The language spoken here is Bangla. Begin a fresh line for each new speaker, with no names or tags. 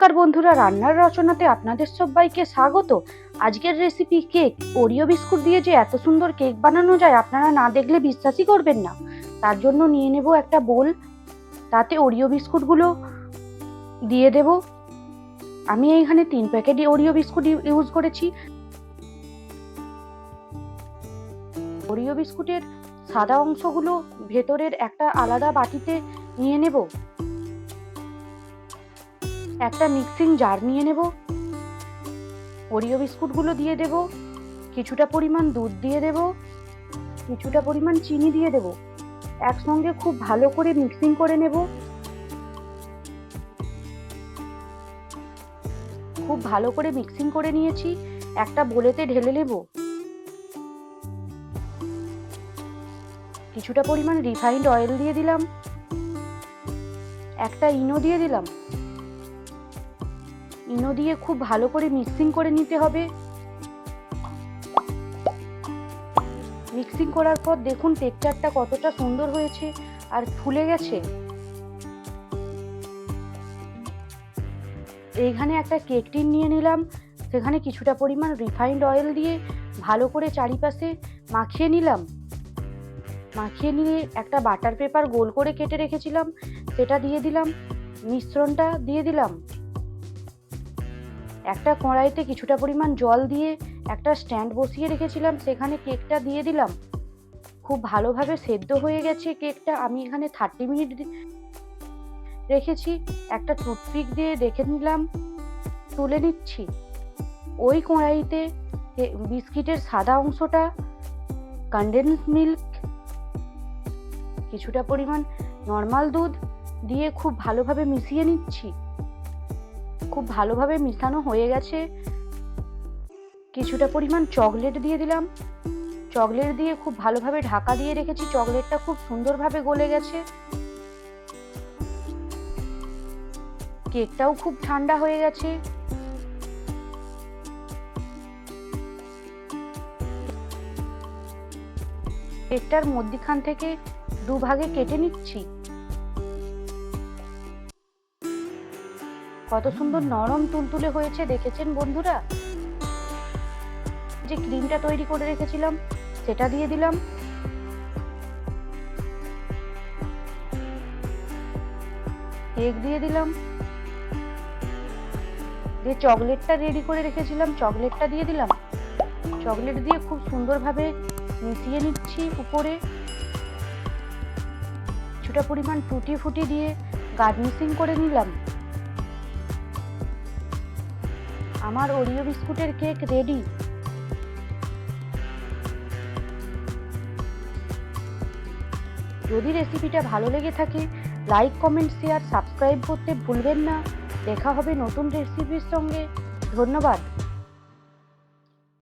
নমস্কার বন্ধুরা, রান্নার রচনাতে আপনাদের সবাইকে স্বাগত। আজকের রেসিপি কেক। ওরিও বিস্কুট দিয়ে যে এত সুন্দর কেক বানানো যায় আপনারা না দেখলে বিশ্বাসই করবেন না। তার জন্য নিয়ে নেব একটা বোল, তাতে ওরিও বিস্কুটগুলো দিয়ে দেব। আমি এইখানে 3 প্যাকেট ওরিও বিস্কুট ইউজ করেছি। ওরিও বিস্কুটের সাদা অংশগুলো ভেতরের একটা আলাদা বাটিতে নিয়ে নেব। একটা মিক্সিং জার নিয়ে নেব। ওরিও বিস্কুটগুলো দিয়ে দেব, কিছুটা পরিমাণ দুধ দিয়ে দেব, কিছুটা পরিমাণ চিনি দিয়ে দেব। একসঙ্গে খুব ভালো করে মিক্সিং করে নেব। খুব ভালো করে মিক্সিং করে নিয়েছি, একটা বোলেতে ঢেলে নেব। কিছুটা পরিমাণ রিফাইন্ড অয়েল দিয়ে দিলাম, একটা ইনো দিয়ে দিলাম। ইনো দিয়ে খুব ভালো করে মিক্সিং করে নিতে হবে। মিক্সিং করার পর দেখুন টেক্সচারটা কতটা সুন্দর হয়েছে আর ফুলে গেছে। এইখানে একটা কেক টিন নিয়ে নিলাম, সেখানে কিছুটা পরিমাণ রিফাইন্ড অয়েল দিয়ে ভালো করে চারিপাশে মাখিয়ে নিলাম। মাখিয়ে নিয়ে একটা বাটার পেপার গোল করে কেটে রেখেছিলাম, সেটা দিয়ে দিলাম। মিশ্রণটা দিয়ে দিলাম। একটা কড়াইতে কিছুটা পরিমাণ জল দিয়ে একটা স্ট্যান্ড বসিয়ে রেখেছিলাম, সেখানে কেকটা দিয়ে দিলাম। খুব ভালোভাবে সেদ্ধ হয়ে গেছে কেকটা। আমি এখানে 30 মিনিট রেখেছি। একটা টুথপিক দিয়ে দেখে নিলাম, তুলে নিচ্ছি। ওই কড়াইতে বিস্কিটের সাদা অংশটা, কনডেন্স মিল্ক, কিছুটা পরিমাণ নর্মাল দুধ দিয়ে খুব ভালোভাবে মিশিয়ে নিচ্ছি। খুব ভালোভাবে মিশানো হয়ে গেছে। কিছুটা পরিমাণ চকলেট দিয়ে দিলাম। চকলেট দিয়ে খুব ভালোভাবে ঢাকা দিয়ে রেখেছি। চকলেটটা খুব সুন্দরভাবে গলে গেছে। কেকটাও খুব ঠান্ডা হয়ে গেছে। কেকটার মধ্যখান থেকে দুভাগে কেটে নিচ্ছি। কত সুন্দর নরম তুলতুলে হয়েছে দেখেছেন বন্ধুরা। যে ক্রিমটা তৈরি করে রেখেছিলাম সেটা দিয়ে দিলাম। কেক দিয়ে দিলাম। যে চকলেটটা রেডি করে রেখেছিলাম চকলেটটা দিয়ে দিলাম। চকলেট দিয়ে খুব সুন্দরভাবে মিশিয়ে নিচ্ছি। উপরে কিছুটা পরিমাণ টুটি ফুটি দিয়ে গার্নিশিং করে নিলাম। আমার ওরিও বিস্কুটের কেক রেডি। যদি রেসিপিটা ভালো লেগে থাকে লাইক, কমেন্ট, শেয়ার, সাবস্ক্রাইব করতে ভুলবেন না। দেখা হবে নতুন রেসিপির সঙ্গে। ধন্যবাদ।